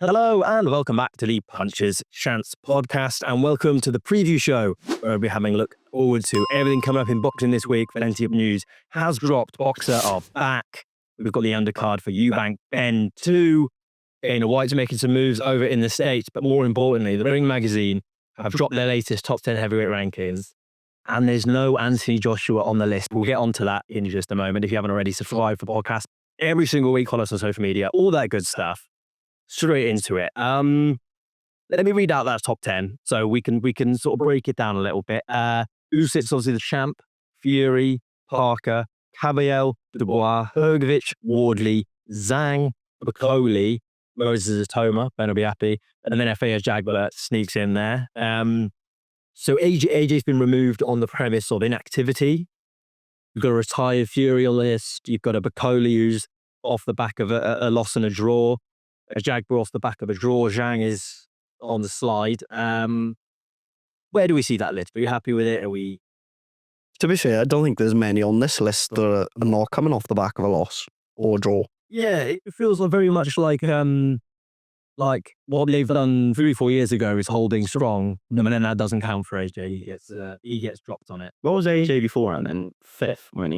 Hello and welcome back to the Punches Chance podcast, and welcome to the preview show where we'll be having a look forward to everything coming up in boxing this week. Plenty of news has dropped. Boxer are back. We've got the undercard for Eubank, Benn 2. Dana White's making some moves over in the States, but more importantly, the Ring Magazine have dropped their latest top 10 heavyweight rankings, and there's no Anthony Joshua on the list. We'll get onto that in just a moment. If you haven't already, subscribe for the podcast every single week, follow us on social media, all that good stuff. Straight into it. Let me read out that top 10 so we can sort of break it down a little bit. Usyk's obviously the champ, Fury, Parker, Caballel, Dubois, Hrgović, Wardley, Zhang, Bacoli, Moses Atoma, Ben will be happy, and then FAS Jagler sneaks in there. So AJ's been removed on the premise of inactivity. You've got a retired Fury on the list. You've got a Bacoli who's off the back of a loss and a draw. A Jaguar off the back of a draw. Zhang is on the slide. Where do we see that list? Are you happy with it? Are we? To be fair, I don't think there's many on this list that are not coming off the back of a loss or draw. Yeah, it feels very much like what they've done 3-4 years ago is holding strong. And then that doesn't count for AJ. He gets dropped on it. What was AJ before and then fifth when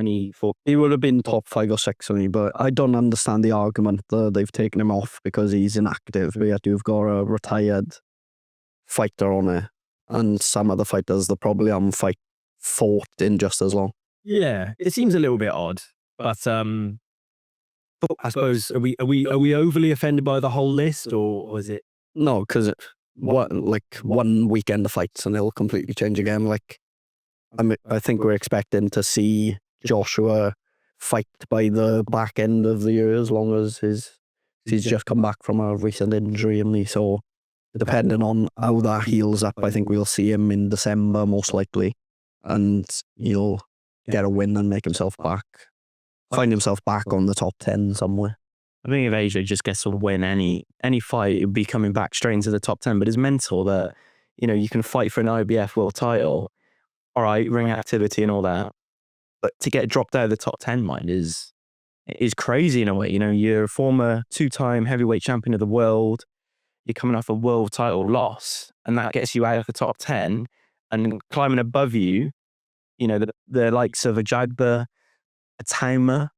he fought? He would have been top 5 or 6 on me, but I don't understand the argument that they've taken him off because he's inactive. But yet you've got a retired fighter on it, and some other fighters that probably haven't fought in just as long. Yeah, it seems a little bit odd, but I suppose are we overly offended by the whole list, or was it? No, because one weekend of fights and it'll completely change again. I think we're expecting to see Joshua fight by the back end of the year, as long as he's just come back from a recent injury, and so depending on how that heals up, I think we'll see him in December most likely, and he'll get a win and make himself find himself back on the top 10 somewhere. I think if AJ just gets to win any fight, he'd be coming back straight into the top 10. But it's mental that, you can fight for an IBF world title, all right, ring activity and all that, but to get dropped out of the top 10, mind, is crazy in a way. You're a former 2-time heavyweight champion of the world. You're coming off a world title loss, and that gets you out of the top 10, and climbing above you, the likes of a Jagba, a Timer,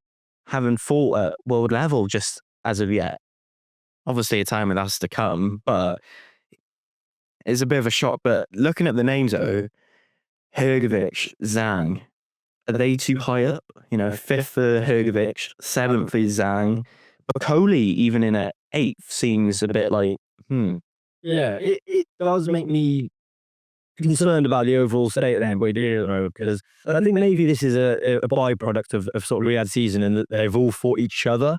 haven't fought at world level just as of yet. Obviously, a Timer that's to come, but it's a bit of a shock. But looking at the names though, Hrgović, Zhang, are they too high up? 5th for Hrgović, 7th for Zhang. Bacoli even in at 8th seems a bit like, Yeah, it does make me concerned about the overall state of the heavyweight division, because I think maybe this is a byproduct of sort of Riyadh season, and that they've all fought each other,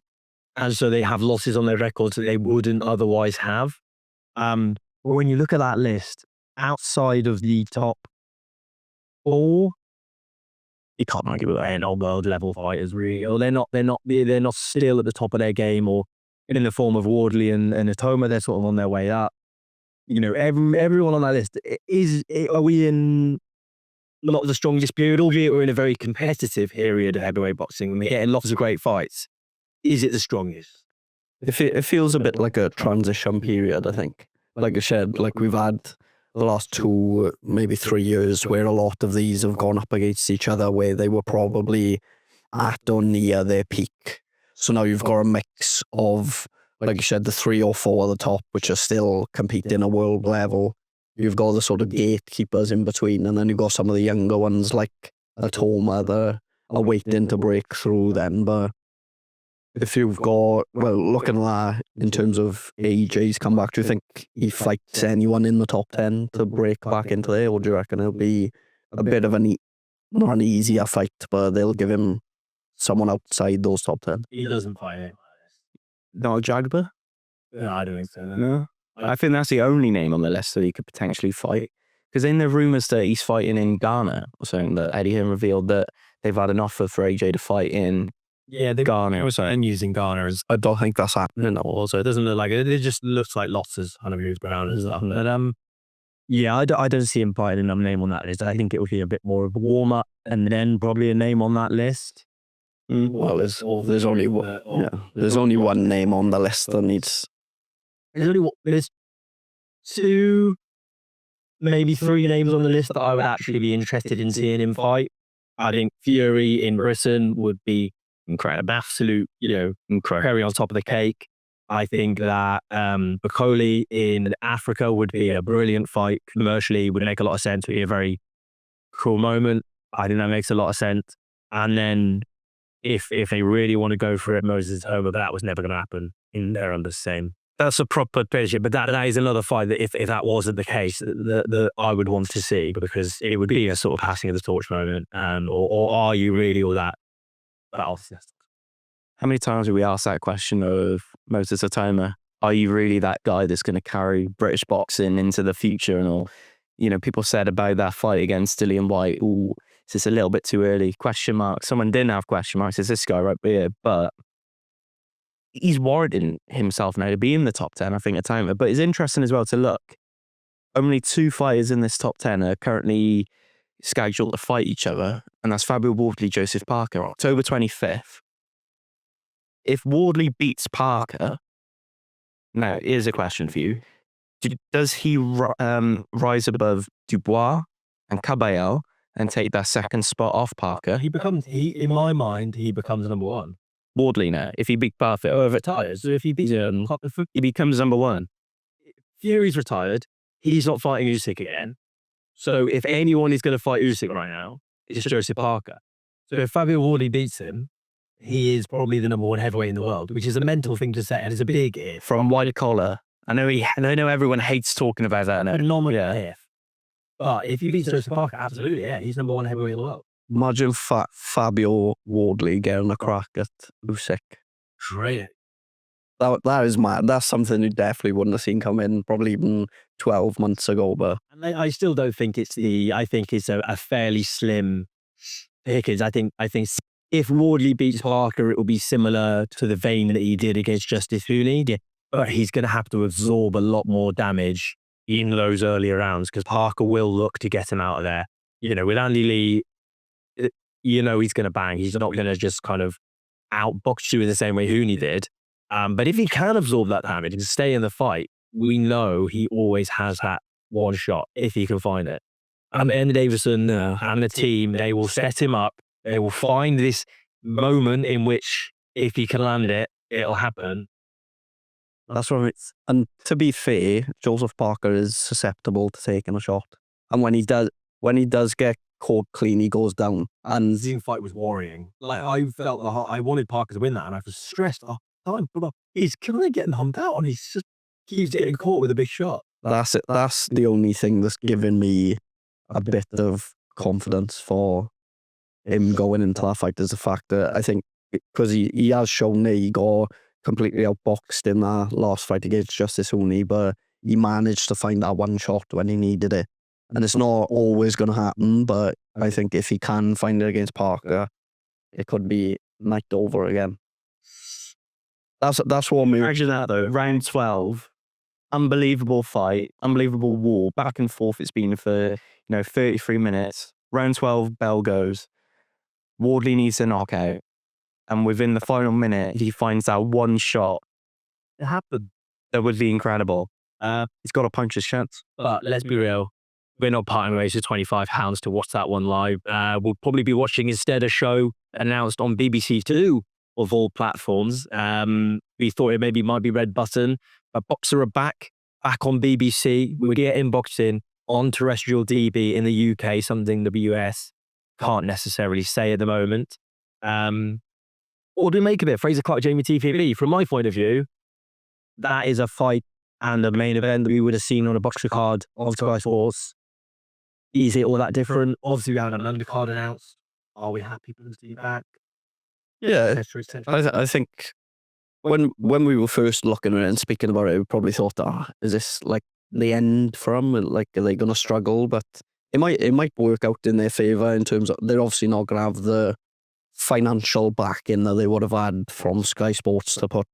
and so they have losses on their records that they wouldn't otherwise have. But when you look at that list, outside of the top 4, you can't argue with any world level fighters really. Or they're not still at the top of their game, or in the form of Wardley and Atoma, they're sort of on their way up. Everyone on that list, are we in not the strongest period, albeit we're in a very competitive period of heavyweight boxing and we're getting lots of great fights? Is it the strongest? It feels a bit like a transition period, I think. Like I said, we've had the last 2, maybe 3 years where a lot of these have gone up against each other, where they were probably at or near their peak. So now you've got a mix of, like you said, the 3 or 4 at the top, which are still competing at world level. You've got the sort of gatekeepers in between, and then you've got some of the younger ones like Atoma that are waiting to break through then. But if you've got, looking at that in terms of AJ's comeback, do you think he fights anyone in the top 10 to break back into there, or do you reckon it'll be a bit of not an easier fight, but they'll give him someone outside those top 10? He doesn't fight anyone. No Jagba? No, I don't think so. No. I think that's the only name on the list that he could potentially fight. Because in the rumours that he's fighting in Ghana or something, that Eddie Hearn revealed that they've had an offer for AJ to fight in Ghana or something. And using Ghana as, I don't think that's happening. Also, it doesn't look like it. It just looks like lots of Hunter Brown and stuff. But yeah, I don't see him fighting a name on that list. I think it would be a bit more of a warm up, and then probably a name on that list. Well, there's only one name on the list that needs there's 2, maybe 3 names on the list that I would actually be interested in seeing him fight. I think Fury in Britain would be incredible, absolute, cherry on top of the cake. I think that Bacoli in Africa would be a brilliant fight. Commercially, would make a lot of sense. Would be a very cool moment. I think that makes a lot of sense. And then if they really want to go for it, Moses Homa, but that was never going to happen. They're under the same. That's a proper picture, but that is another fight that if that wasn't the case, that I would want to see, because it would be a sort of passing of the torch moment. Or are you really all that? How many times have we asked that question of Moses Atoma? Are you really that guy that's going to carry British boxing into the future and all? People said about that fight against Dillian White, ooh, is this a little bit too early? Question mark. Someone didn't have question marks. It's this guy right here, but he's warranting himself now to be in the top 10, I think, Atoma. But it's interesting as well to look. Only 2 fighters in this top 10 are currently scheduled to fight each other, and that's Fabio Wardley, Joseph Parker, October 25th. If Wardley beats Parker, now here's a question for you. Does he rise above Dubois and Caballero and take that second spot off Parker? In my mind, he becomes number 1. Wardley now, if he beats Parker, or if it retires, if he beats him, he becomes number 1. Fury's retired. He's not fighting Usyk again. So if anyone is going to fight Usyk right now, it's Joseph Parker. So if Fabio Wardley beats him, he is probably the number 1 heavyweight in the world, which is a mental thing to say, and it's a big if. From white collar. I know everyone hates talking about that. Phenomenal if. But if he beats Joseph Parker, absolutely, yeah, he's number 1 heavyweight in the world. Imagine Fabio Wardley getting a crack at Usyk. Great. That is mad. That's something you definitely wouldn't have seen come in probably even 12 months ago. But I still don't think I think it's a fairly slim pick. I think if Wardley beats Parker, it will be similar to the vein that he did against Justice Hooley. But he's going to have to absorb a lot more damage in those earlier rounds, because Parker will look to get him out of there. With Andy Lee, he's going to bang. He's not going to just kind of outbox you in the same way Hooney did. But if he can absorb that damage and stay in the fight, we know he always has that one shot if he can find it. And Andy Davison and the team, they will set him up. They will find this moment in which, if he can land it, it'll happen. That's what it's. And to be fair, Joseph Parker is susceptible to taking a shot. And when he does get caught clean, he goes down. And the Zoom fight was worrying. I felt I wanted Parker to win that, and I was stressed. He's kind of getting humped out, and he just keeps getting caught with a big shot. That's it. That's the only thing that's given me a bit of confidence for him going into that fight, is the fact that I think, because he has shown that he got completely outboxed in that last fight against Justice Hooley, but he managed to find that one shot when he needed it. And it's not always going to happen, but I think if he can find it against Parker, it could be night over again. That's what we imagine that though. Round 12, unbelievable fight, unbelievable war, back and forth. It's been for 33 minutes. Round 12, bell goes. Wardley needs a knockout, and within the final minute, he finds that one shot. It happened. That would be incredible. He's got a puncher's chance. But let's be real. We're not parting ways with £25 to watch that one live. We'll probably be watching instead a show announced on BBC Two of all platforms. We thought it maybe might be Red Button, but Boxer are back on BBC. We're getting boxing on terrestrial DB in the UK, something the US can't necessarily say at the moment. What do we make of it? Fraser Clark, Jamie TVB. From my point of view, that is a fight and a main event that we would have seen on a boxer card on Sky Sports. Is it all that different? Obviously, we had an undercard announced. Are we happy for them to be back? Yeah, I think when we were first looking at it and speaking about it, we probably thought, is this like the end for them? Like, are they going to struggle? But it might work out in their favour in terms of they're obviously not going to have the financial backing that they would have had from Sky Sports to put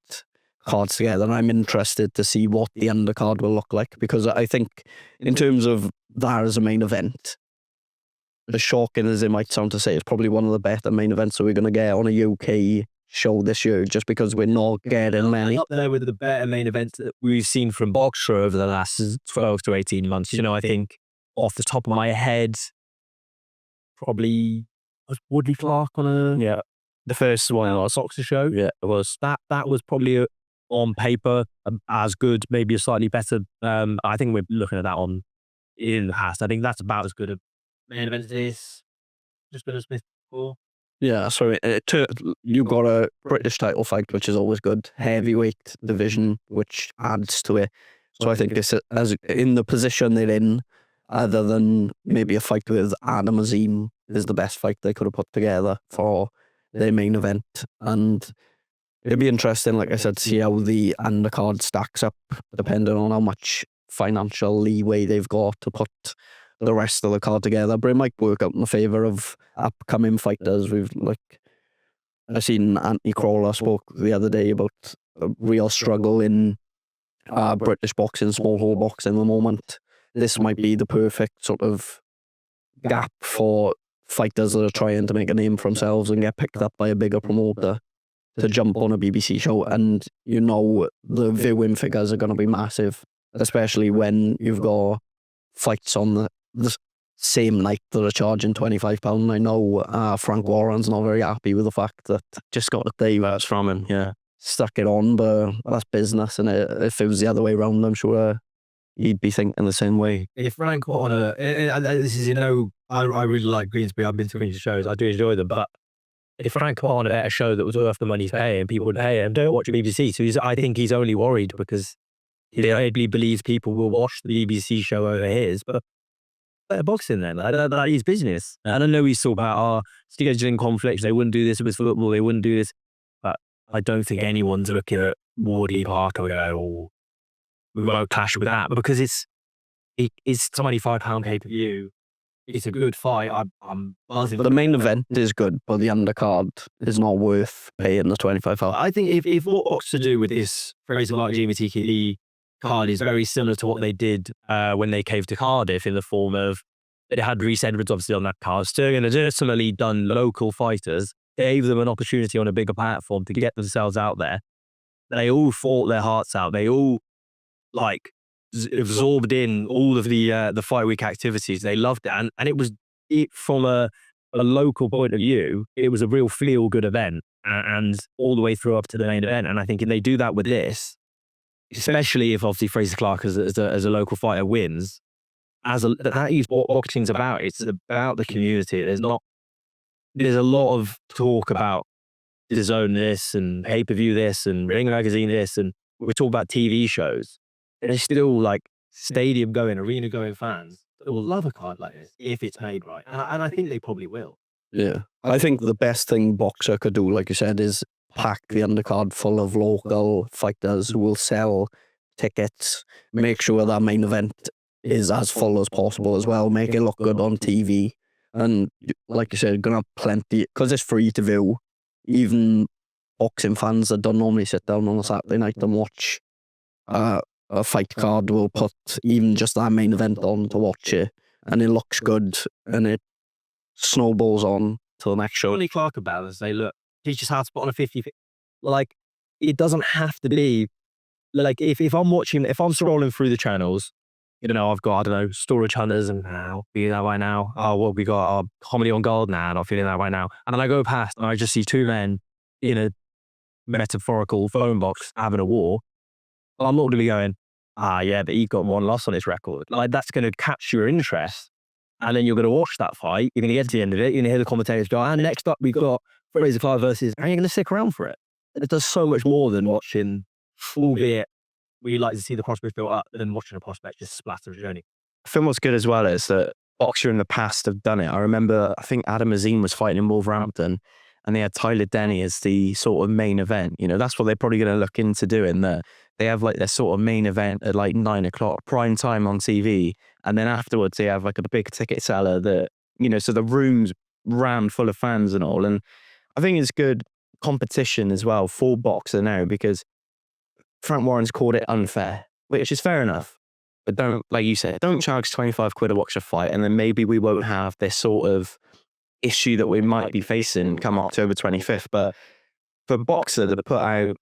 cards together. And I'm interested to see what the undercard will look like, because I think in terms of that as a main event, as shocking as it might sound to say, it's probably one of the better main events that we're going to get on a UK show this year, just because we're not getting many. Up there with the better main events that we've seen from Boxer over the last 12 to 18 months. I think off the top of my head, probably was Woodley Clark on the first one a Boxer show. Yeah, it was. That was probably on paper as good, maybe a slightly better. I think we're looking at that in the past. I think that's about as good a main event as this. Just been a Smith before. Yeah, so you got a British title fight, which is always good. Heavyweight division, which adds to it. So I think this, as in the position they're in, other than maybe a fight with Adam Azim, is the best fight they could have put together for their main event. And it'd be interesting, like I said, to see how the undercard stacks up, depending on how much financial leeway they've got to put the rest of the card together. But it might work out in the favour of upcoming fighters. I seen Anthony Crawler spoke the other day about a real struggle in British boxing, small hall boxing at the moment. This might be the perfect sort of gap for fighters that are trying to make a name for themselves and get picked up by a bigger promoter to jump on a BBC show. And the viewing figures are going to be massive, especially when you've got fights on the same night that are charging £25. I know Frank Warren's not very happy with the fact that Just got a day that's from him, stuck it on, but that's business. And if it was the other way around, I'm sure he'd be thinking the same way. If Frank Warren, this is, I really like Greensbury. I've been to Greensbury shows. I do enjoy them. But if Frank Warren had a show that was worth the money he's paying, people would pay him. Don't watch BBC. So I think he's only worried because he believes people will watch the BBC show over his. But better boxing then. That is business. And I know he's talking about scheduling conflicts. They wouldn't do this with football. They wouldn't do this. But I don't think anyone's looking at Wardley Parker or we won't clash with that, because it's £25 pay-per-view. It's a good fight. I'm buzzing. But the main event is good, but the undercard is not worth paying the £25. I think if what Boxer to do with this Fraser Clark GMT card is very similar to what they did when they came to Cardiff, in the form of they had Rhys Edwards obviously on that card. Sterling had ultimately done local fighters, gave them an opportunity on a bigger platform to get themselves out there. They all fought their hearts out. They all absorbed in all of the fight week activities. They loved it, and it was from a local point of view, it was a real feel good event, and all the way through up to the main event. And I think if they do that with this, especially if obviously Fraser Clark as a local fighter wins, that is what boxing's about. It's about the community. There's a lot of talk about DAZN this and pay-per-view this and Ring Magazine this, and we talk about TV shows. There's still stadium going, arena going fans that will love a card like this if it's made right. And I think they probably will. Yeah. I think the best thing Boxer could do, like you said, is pack the undercard full of local fighters who will sell tickets, make sure that main event is as full as possible as well, make it look good on TV. And like you said, gonna have plenty, because it's free to view. Even boxing fans that don't normally sit down on a Saturday night and watch a fight card will put even just that main event on to watch it, and it looks good, and it snowballs on to the next show. Surely Clark about it, say, look, teach us how to put on a 50. It doesn't have to be if I'm scrolling through the channels, I've got, Storage Hunters and now feeling that right now. Oh, well, we got our Comedy on Gold now, not feeling that right now. And then I go past and I just see two men in a metaphorical phone box having a war. I'm not going to be going, but he got one loss on his record. That's going to catch your interest. And then you're going to watch that fight. You're going to get to the end of it. You're going to hear the commentators go, and next up we've got Fraser Clark versus, and you're going to stick around for it. It does so much more than watching, albeit we like to see the prospect built up, than watching a prospect just splatter a journey. I think what's good as well is that Boxer in the past have done it. I remember, I think Adam Azim was fighting in Wolverhampton, and they had Tyler Denny as the sort of main event. That's what they're probably going to look into doing there. They have their sort of main event at 9 o'clock, prime time on TV. And then afterwards they have a big ticket seller that, so the room's rammed full of fans and all. And I think it's good competition as well for Boxer now, because Frank Warren's called it unfair, which is fair enough. But don't, like you said, don't charge £25 a watch a fight. And then maybe we won't have this sort of issue that we might be facing come October 25th. But for a boxer to put out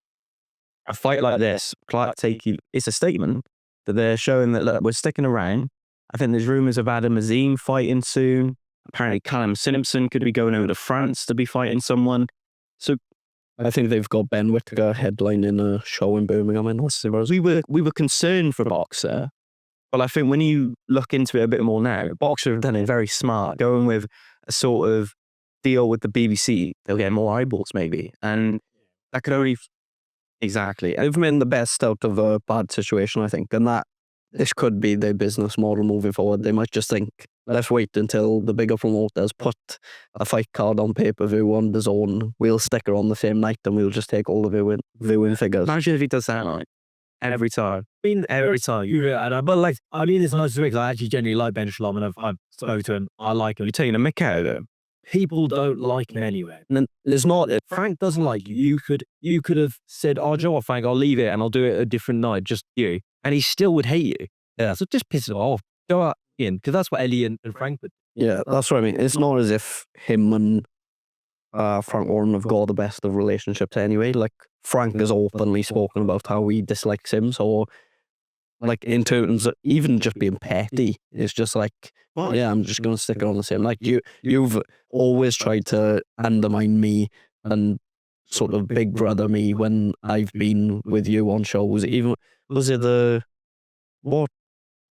a fight like this, it's a statement that they're showing that, look, we're sticking around. I think there's rumours of Adam Azim fighting soon. Apparently Callum Simpson could be going over to France to be fighting someone. So I think they've got Ben Whittaker headlining a show in Birmingham. we were concerned for Boxer, but I think when you look into it a bit more now, Boxer have done it very smart, going with a sort of deal with the BBC. They'll get more eyeballs maybe, and that could only exactly. They've made the best out of a bad situation, I think, and that this could be their business model moving forward. They might just think, let's wait until the bigger promoters put a fight card on pay-per-view on DAZN. We'll stick her on the same night and we'll just take all the viewing figures. Imagine if he does that like every time. I mean, every time. But like, I mean, it's nice to because I actually genuinely like Ben Shalom and I've spoken to him. I like him. You're taking a mick out of him. People don't like him anyway. And there's not. Frank doesn't like you. You could have said, "Oh, Joe, what, Frank, I'll leave it and I'll do it a different night, just you," and he still would hate you. Yeah, so just piss it off. Go out in because that's what Ellie and Frank would. Yeah, that's what I mean. It's not as if him and Frank Warren have got the best of relationships anyway. Like, Frank has openly spoken about how he dislikes him. So, like, in terms of even just being petty, it's just like, yeah, I'm just going to stick it on the same. Like, you've always tried to undermine me and sort of big brother me when I've been with you on shows. Even, was it what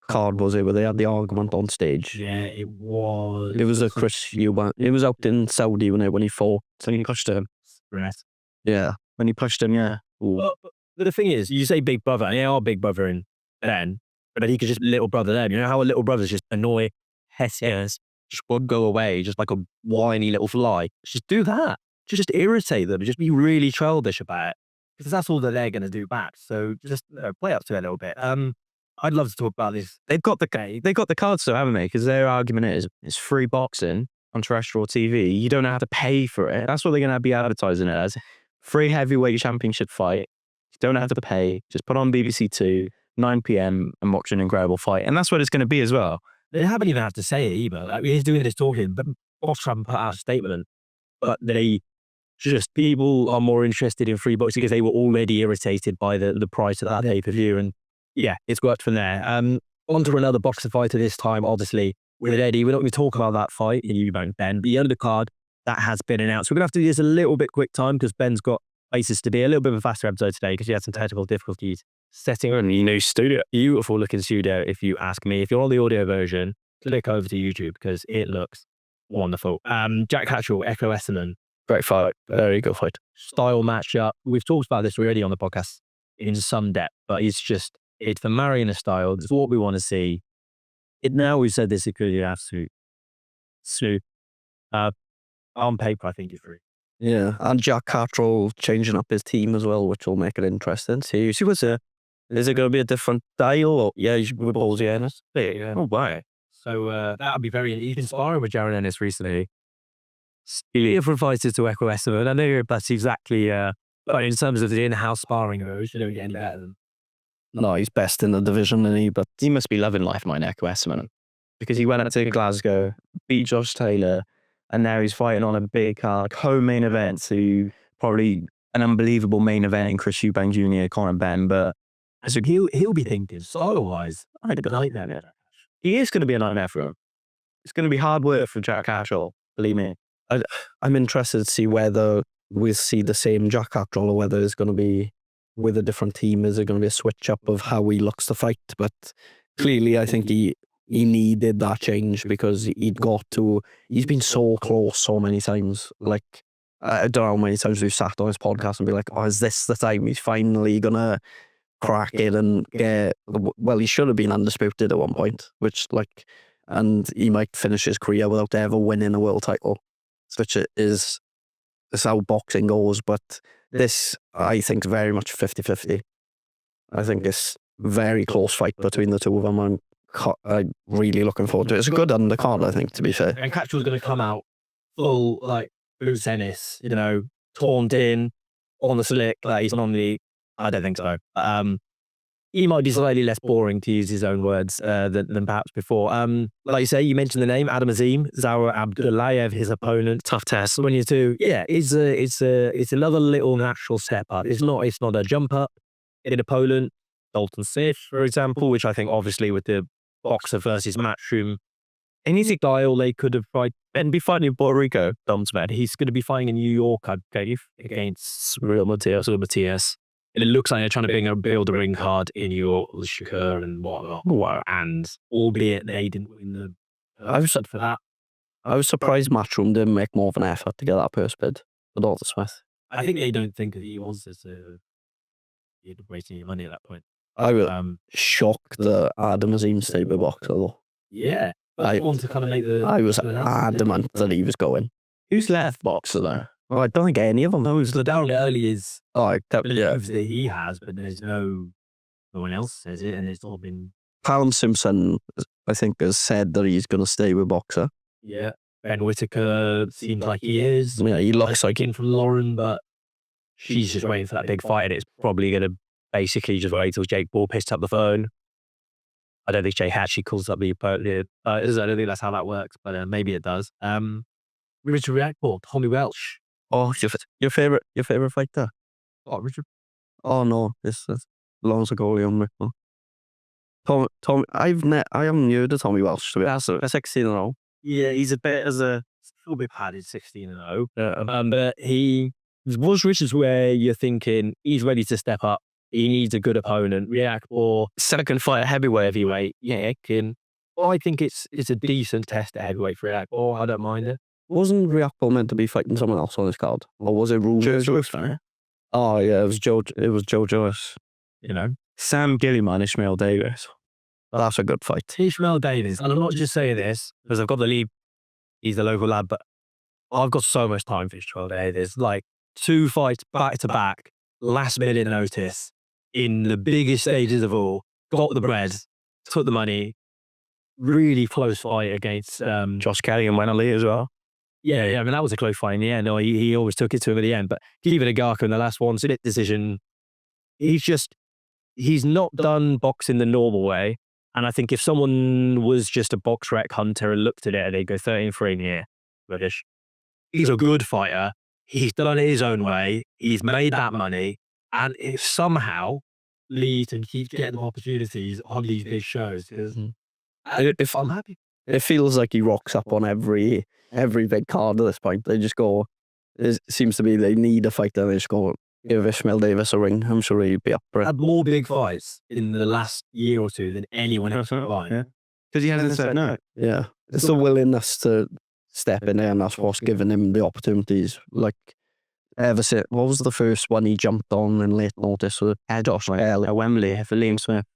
card was it where they had the argument on stage? Yeah, it was. It was a Chris Eubank. It was out in Saudi when he fought. So he pushed him. Right. Yeah. When he pushed him, yeah. But the thing is, you say big brother, and yeah, our big brother in then, but then he could just little brother then. You know how a little brother's just annoy hessians, just won't go away, just like a whiny little fly. Just do that. Just irritate them. Just be really childish about it. Because that's all that they're going to do back. So just play up to it a little bit. I'd love to talk about this. They've got the cards though, haven't they? Because their argument is it's free boxing on terrestrial TV. You don't have to pay for it. That's what they're going to be advertising it as. Free heavyweight championship fight. You don't have to pay. Just put on BBC 2, 9 p.m. and watch an incredible fight. And that's what it's going to be as well. They haven't even had to say it either. Like, he's doing this talking, but Boss haven't put out a statement. But people are more interested in free boxing because they were already irritated by the price of that pay-per-view. And yeah, it's worked from there. On to another boxer fighter this time, obviously, with Eddie. We're not going to talk about that fight in Eubank, Ben. The undercard, that has been announced. We're going to have to do this a little bit quick time because Ben's got places to be. A little bit of a faster episode today because he had some technical difficulties setting up a new studio. Beautiful looking studio, if you ask me. If you're on the audio version, click over to YouTube because it looks wonderful. Jack Hatchell, Echo Essendon. Great fight. Very good fight. Style matchup. We've talked about this already on the podcast in some depth, but it's the marrying of style. It's what we want to see. We've said this, it could be absolute. So, on paper, I think it's free. Yeah, and Jack Cattrall changing up his team as well, which will make it interesting. See, is it going to be a different style? Or, yeah, with Ballsy Ennis. Yeah. Oh, wow. So that would be very inspiring with Jaron Ennis recently. Different fighters to Echo Essendon. I know that's exactly, but in terms of the in-house sparring, you don't get any better than. No, he's best in the division, isn't he? But he must be loving life, my Echo Essendon, because he went out to Glasgow, beat Josh Taylor, and now he's fighting on a big card, co-main event to probably an unbelievable main event in Chris Eubank Jr., Conor Benn. But so he'll be thinking style-wise, I had a good nightmare. He is going to be a nightmare for him. It's going to be hard work for Jack Cattrall, believe me. I'm interested to see whether we'll see the same Jack Cattrall or whether it's going to be with a different team. Is it going to be a switch up of how he looks to fight? But clearly, I think he needed that change because he's been so close so many times. Like, I don't know how many times we've sat on his podcast and be like, oh, is this the time he's finally going to crack it and get, well, he should have been undisputed at one point, and he might finish his career without ever winning a world title, which is how boxing goes. But this, I think, is very much 50-50. I think it's a very close fight between the two of them. I'm really looking forward to it. It's a good undercard, I think, to be fair. And Cattrall's going to come out full, like, Bruce Ennis, taunt in, on the slick, like he's on the, I don't think so. he might be slightly less boring, to use his own words, than perhaps before. Like you say, you mentioned the name Adam Azim, Zaura Abdullayev, his opponent. Tough test. 22. Yeah, it's another little natural step up. It's not a jump up. In opponent, Dalton Smith, for example, which I think obviously with the boxer versus Matchroom, any style they could have tried. And be fighting in Puerto Rico. Dom Smith, he's going to be fighting in New York, I believe, against Real Matias. And it looks like they're trying to build a ring card in New York with Shakur and whatnot. Wow. And albeit they didn't win the I was for that. I was surprised Matchroom didn't make more of an effort to get that purse bid for Dalton Smith. I think they don't think that he wants to waste any money at that point. I was shocked that Adam Azim stayed with boxer though. Yeah. I want to kind of make the. I was adamant that he was going. Who's left boxer though? Well, I don't think any of them. Those down early is. Oh, That he has, but there's no one else says it, and it's all been. Callum Simpson, I think, has said that he's going to stay with boxer. Yeah. Ben Whitaker seems like he is. Yeah, he looks like in from Lauren, but she's just waiting for that big fight, and it's probably going to basically just wait till Jake Paul picks up the phone. I don't think Jake actually calls up the opponent. I don't think that's how that works, but maybe it does. Richard Reactball, Tommy Welch. Oh, your favorite fighter? Oh, Richard. Oh no, it's Lonzo Golion. Tom, I haven't heard of Tommy Welch. To be honest, 16 and 0. Yeah, he's a little bit padded, 16 and 0. But he was Richards where you're thinking he's ready to step up. He needs a good opponent. Reactball, second fight at heavyweight. Yeah, I think it's a decent test at heavyweight for Reactball. I don't mind it. Wasn't Reactball meant to be fighting someone else on this card, or was it rumored? Oh yeah, it was Joe Joyce. Sam Gilliman, Ishmael Davis. Well, that's a good fight. Ishmael Davis, and I'm not just saying this because I've got the lead. He's the local lad, but I've got so much time for Ishmael Davis. Like 2 fights back to back, last minute notice in the biggest stages of all. Got the bread, took the money. Really close fight against Josh Kelly and Wennerly as well. Yeah, I mean, that was a close fight in the end. He always took it to him at the end. But Kevin Agaka in the last one, split decision. He's not done boxing the normal way. And I think if someone was just a box rec hunter and looked at it, they'd go 13-3 in here. British. He's a good fighter. He's done it his own way. He's made that money. And if somehow leads and keeps getting opportunities on these big shows, if I'm happy. It feels like he rocks up on every big card at this point. They just go, it seems to be they need a fighter, they just go, give Ishmael Davis a ring. I'm sure he'd be up for it. Had more big fights in the last year or two than anyone else combined. Yeah. Because he hasn't said no. Yeah. It's the willingness to step in there, and that's what's given him the opportunities. Like, ever since, what was the first one he jumped on in late notice? Josh Kelly at Wembley for Liam Smith.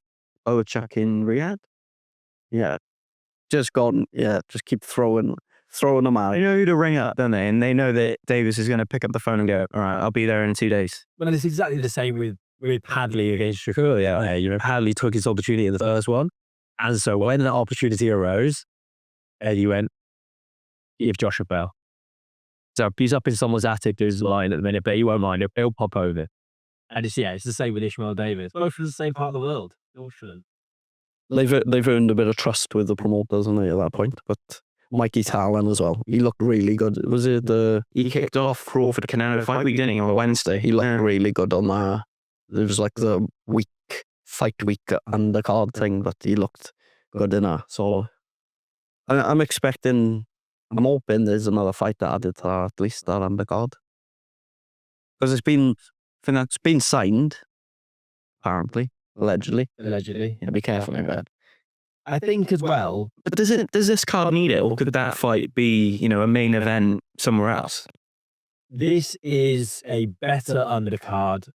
Chuck in Riyadh. Yeah. Just keep throwing them out. They know who to ring up, don't they? And they know that Davis is going to pick up the phone and go, all right, I'll be there in 2 days. Well, it's exactly the same with Padley against Shakur. Yeah, Padley took his opportunity in the first one. And so when that opportunity arose, Eddie went, give Josh a bell. So he's up in someone's attic, there's a line at the minute, but he won't mind it. He'll pop over. And it's the same with Ishmael Davis. Both from the same part of the world. They've earned a bit of trust with the promoters, haven't they, at that point? But Mikey Talon as well. He looked really good. Was it he kicked off Crawford Canelo fight week, didn't he, on Wednesday? He looked really good on that. It was like the fight week undercard thing, but he looked good in that. So I'm hoping there's another fight that added to that, at least that undercard. Because it's been signed, apparently. Allegedly. Yeah, be careful with that. I think as well. But does this card need it, or could that fight be, a main event somewhere else? This is a better undercard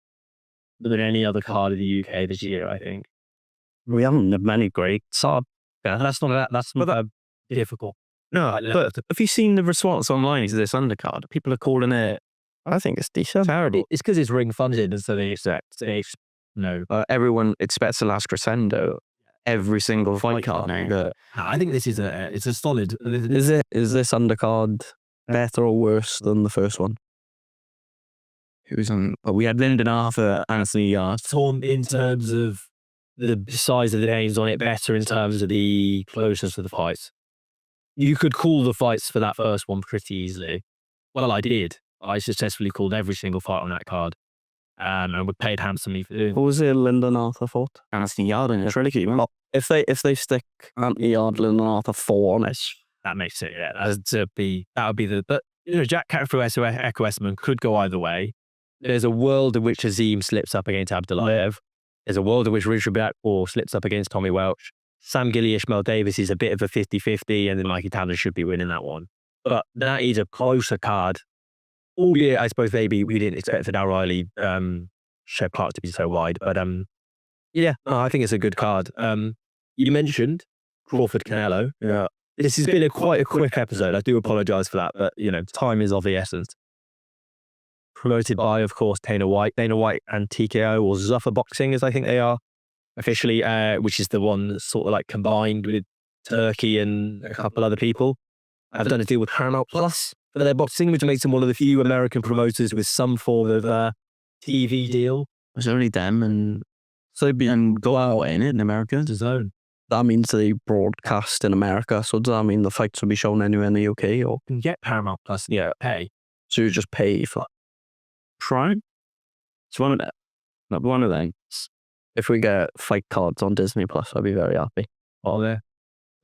than any other card in the UK this year, I think. We haven't had many great. That's not difficult. No, but have you seen the response online to this undercard? People are calling it. I think it's decent. Terrible. It's because it's ring funded, and so they expect. No, everyone expects a last crescendo every single fight card now. But I think this is it's a solid. Is this undercard better or worse than the first one? Who's on? Well, we had Lyndon Arthur, Anthony Yards. Torn in terms of the size of the names on it better in terms of the closeness of the fights. You could call the fights for that first one pretty easily. Well, I did. I successfully called every single fight on that card. And were paid handsomely for doing. What was it Lyndon Arthur fought? Anthony Yarden, it's really good. If they stick Anthony Yarden and Arthur 4 on it, that makes it, yeah. That would be the. But Jack Catherine Echo Esserman could go either way. There's a world in which Azim slips up against Abdullayev. There's a world in which Richard Blackmore slips up against Tommy Welch. Sam Gilly, Ishmael Davis is a bit of a 50-50, and then Mikey Tanner should be winning that one. But that is a closer card. Albeit, I suppose maybe we didn't expect for Darryl Riley, Shep Clark to be so wide. But I think it's a good card. You mentioned Crawford Canelo. Yeah. This has been quite a quick episode. I do apologise for that, but time is of the essence. Promoted by, of course, Dana White and TKO, or Zuffer Boxing, as I think they are officially, which is the one that's sort of like combined with Turkey and a couple other people. I've done a deal with Paramount Plus for their boxing, which makes them one of the few American promoters with some form of TV deal. It's only them and go out in America. To zone. That means they broadcast in America. So does that mean the fights will be shown anywhere in the UK? Or you can get Paramount Plus, pay. So you just pay for Prime? It's one of them. Not one of them. If we get fight cards on Disney Plus, I'd be very happy. Oh, there.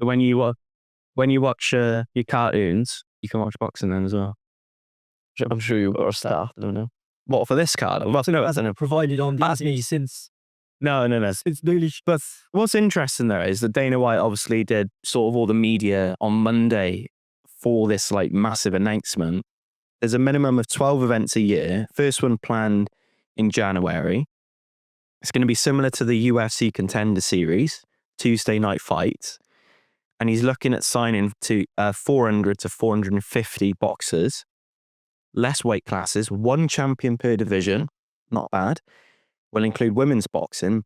But when you watch your cartoons, you can watch boxing then as well. I'm sure you've got a start. I don't know. What, for this card? Well, no, it hasn't provided on Disney since. No. It's nearly. But what's interesting there is that Dana White obviously did sort of all the media on Monday for this like massive announcement. There's a minimum of 12 events a year. First one planned in January. It's going to be similar to the UFC Contender Series, Tuesday night fights. And he's looking at signing to 400 to 450 boxers, less weight classes, one champion per division, not bad. Will include women's boxing,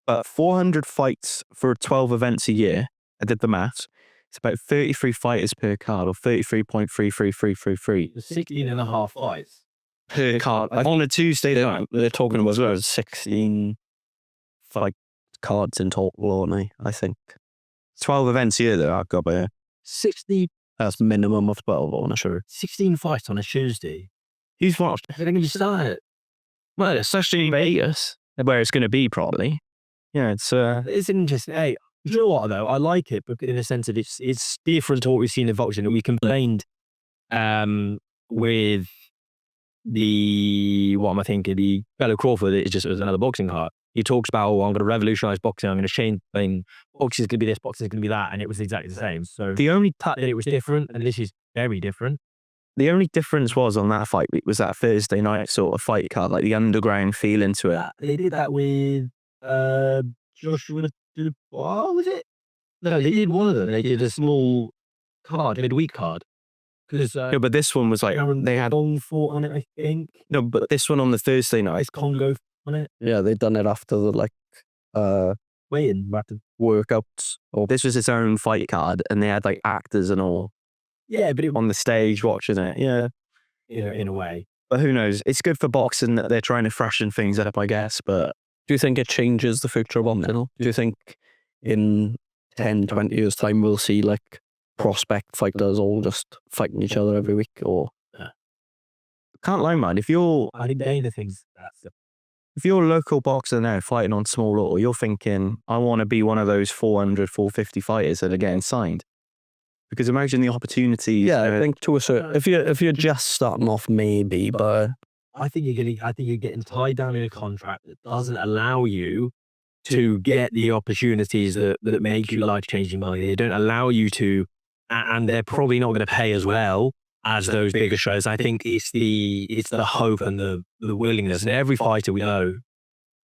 but 400 fights for 12 events a year. I did the maths. It's about 33 fighters per card, or 33.333333. 16 and a half fights per card. On a Tuesday, they're talking about 16 fight cards in total, aren't they? I think 12 events a year though. I've got by 60. That's minimum of 12, I'm not sure. 16 fights on a Tuesday. Who's watched? They're going to start. Well, especially in Vegas, where it's going to be probably. Yeah, it's interesting. Hey, you know what though? I like it, but in a sense that it's different to what we've seen in boxing. We complained with the fellow Crawford. It just was another boxing card. He talks about, I'm going to revolutionize boxing. I'm going to change things. Boxing is going to be this, boxing is going to be that, and it was exactly the same. So the only that it was different, and this is very different. The only difference was on that fight was that Thursday night sort of fight card, like the underground feel into it. They did that with Joshua. What was it? No, they did one of them. They did a small card, midweek card. No, but this one was like they had Long fought on it, I think. No, but this one on the Thursday night, It's Congo on it. Yeah, they'd done it after the weigh-in workouts. This was its own fight card, and they had like actors and all. Yeah, but on the stage watching it. Yeah, in a way. But who knows? It's good for boxing that they're trying to freshen things up, I guess. But do you think it changes the future of boxing? Do you think in 10, 20 years' time we'll see like prospect fighters all just fighting each other every week? Or can't lie, man. I think Dana thinks that's if you're a local boxer now fighting on small order, you're thinking, I want to be one of those 400, 450 fighters that are getting signed. Because imagine the opportunities. Yeah, I think to a certain, if you're just starting off, maybe, but I think you're getting tied down in a contract that doesn't allow you to get the opportunities that make you life-changing money. They don't allow you to, and they're probably not going to pay as well as those bigger shows. I think it's the hope and the willingness. And every fighter we know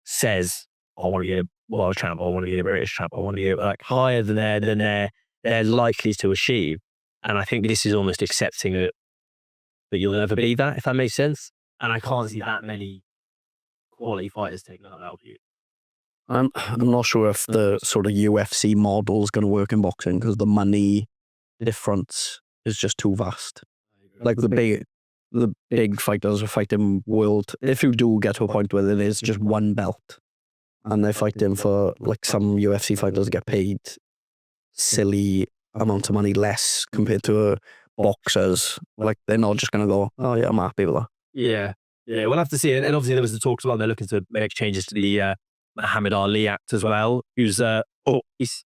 says, I want to get a world champ, I want to get a British champ, I want to get like higher than they're likely to achieve. And I think this is almost accepting that you'll never be that, if that makes sense. And I can't see that many quality fighters taking that out of you. I'm not sure if the sort of UFC model is going to work in boxing because the money difference is just too vast. Like the big fighters are fighting world. If you do get to a point where it is just one belt, and they're fighting for, like, some UFC fighters get paid silly amount of money less compared to boxers. Like, they're not just going to go, oh yeah, I'm happy with that. Yeah, we'll have to see. And obviously there was the talks about they're looking to make changes to the Muhammad Ali Act as well. Who's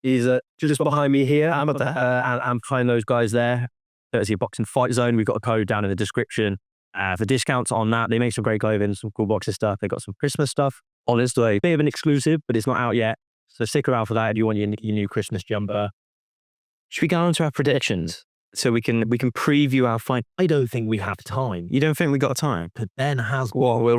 he's just behind me here. I'm behind those guys there. Courtesy of Boxing Fight Zone. We've got a code down in the description for discounts on that. They make some great clothing, some cool boxing stuff. They got some Christmas stuff on its way. Bit of an exclusive, but it's not out yet. So stick around for that if you want your new Christmas jumper. Should we go on to our predictions so we can preview our fight? I don't think we have time. You don't think we got time? But Ben has. Well, we'll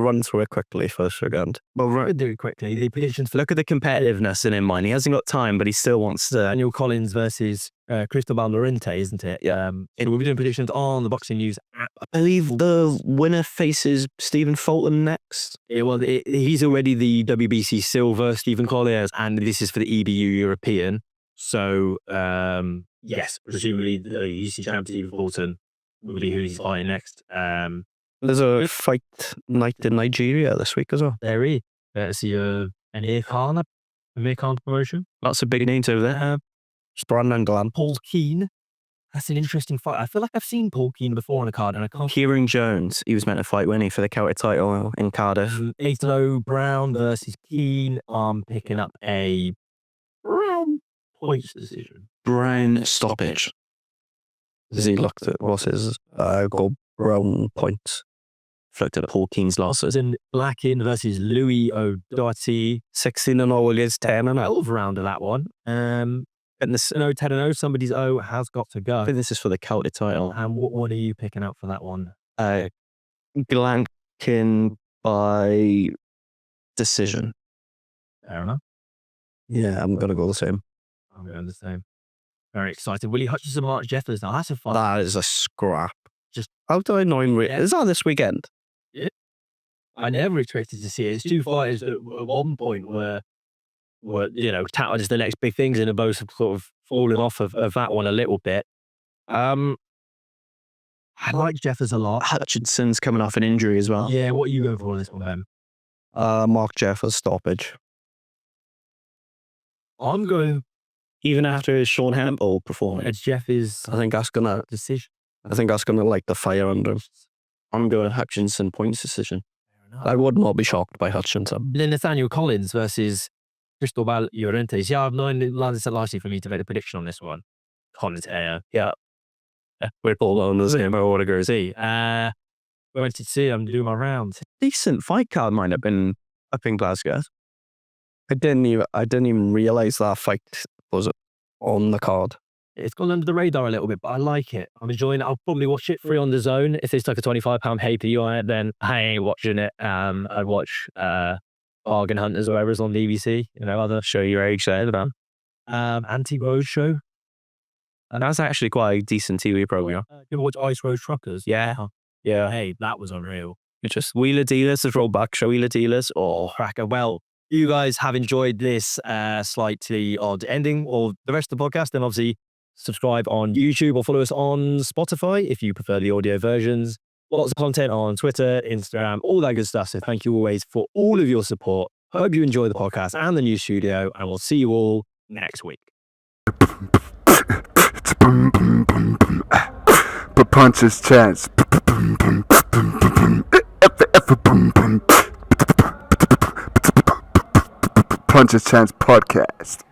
run through it quickly first again. We'll do it quickly. The predictions for Look at the competitiveness in mind. He hasn't got time, but he still wants to. Daniel Collins versus Cristobal Lorente, isn't it? Yeah. We'll be doing predictions on the Boxing News app. I believe the winner faces Stephen Fulton next. He's already the WBC silver, Stephen Collins, and this is for the EBU European. So, yes, presumably the UC champion Stephen Fulton will be who he's fighting next. There's a fight night in Nigeria this week as well. There is. See an Amir Khan promotion. Lots of big names over there. Brandon Glenn. Paul Keane. That's an interesting fight. I feel like I've seen Paul Keane before on a card, and I can't. Kieran Jones. He was meant to fight, wasn't he, for the county title in Cardiff. Aiton Brown versus Keane. I'm picking up a Brown points decision. Brown stoppage. Has he looked at what's his goal Brown points? Looked at Paul Keane's losses. In Blackin versus Louis O'Doherty. 16-0 against 10-0. 12 round of that one. And the 10-0, somebody's O has got to go. I think this is for the county title. And what are you picking up for that one? Glankin by decision. Fair enough. Yeah, I'm going to go the same. I'm going the same. Very excited. Willie Hutchinson, Mark Jeffers. Now that's a fun. That is a scrap. Just how do I know him? Is that this weekend? Yeah. I never expected to see it. It's two fighters at one point were touted as the next big things, and are both sort of fallen off of that one a little bit. I like Jeffers a lot. Hutchinson's coming off an injury as well. Yeah, what are you going for on this one, Ben? Mark Jeffers stoppage. I'm going even after his Sean Hempel performance. Jeffers. I think that's gonna decision. I think that's gonna light the fire under him. I'm going Hutchinson points decision. I would not be shocked by Hutchinson. Then Nathaniel Collins versus Cristobal Lorente. Yeah, I've landed so largely for me to make a prediction on this one. Collins, yeah. We're all on the same order. See, we went to see. I'm doing my rounds. Decent fight card might have been up in Glasgow. I didn't even realize that fight was on the card. It's gone under the radar a little bit, but I like it. I'm enjoying it. I'll probably watch it free on the Zone. If it's like a £25 pay-per-view on it, then I ain't watching it. I'd watch Bargain Hunters or whatever's on the BBC. Other show your age there, man. Anti-Road Show. And that's actually quite a decent TV program. You ever watch Ice Road Truckers? Yeah. Hey, that was unreal. It's just Wheeler Dealers, the throwback show Wheeler Dealers. Cracker. Well, you guys have enjoyed this slightly odd ending or the rest of the podcast, then obviously subscribe on YouTube or follow us on Spotify if you prefer the audio versions. Lots of content on Twitter, Instagram, all that good stuff. So thank you always for all of your support. Hope you enjoy the podcast and the new studio, and we'll see you all next week. Punches chance. Punches Chance Podcast.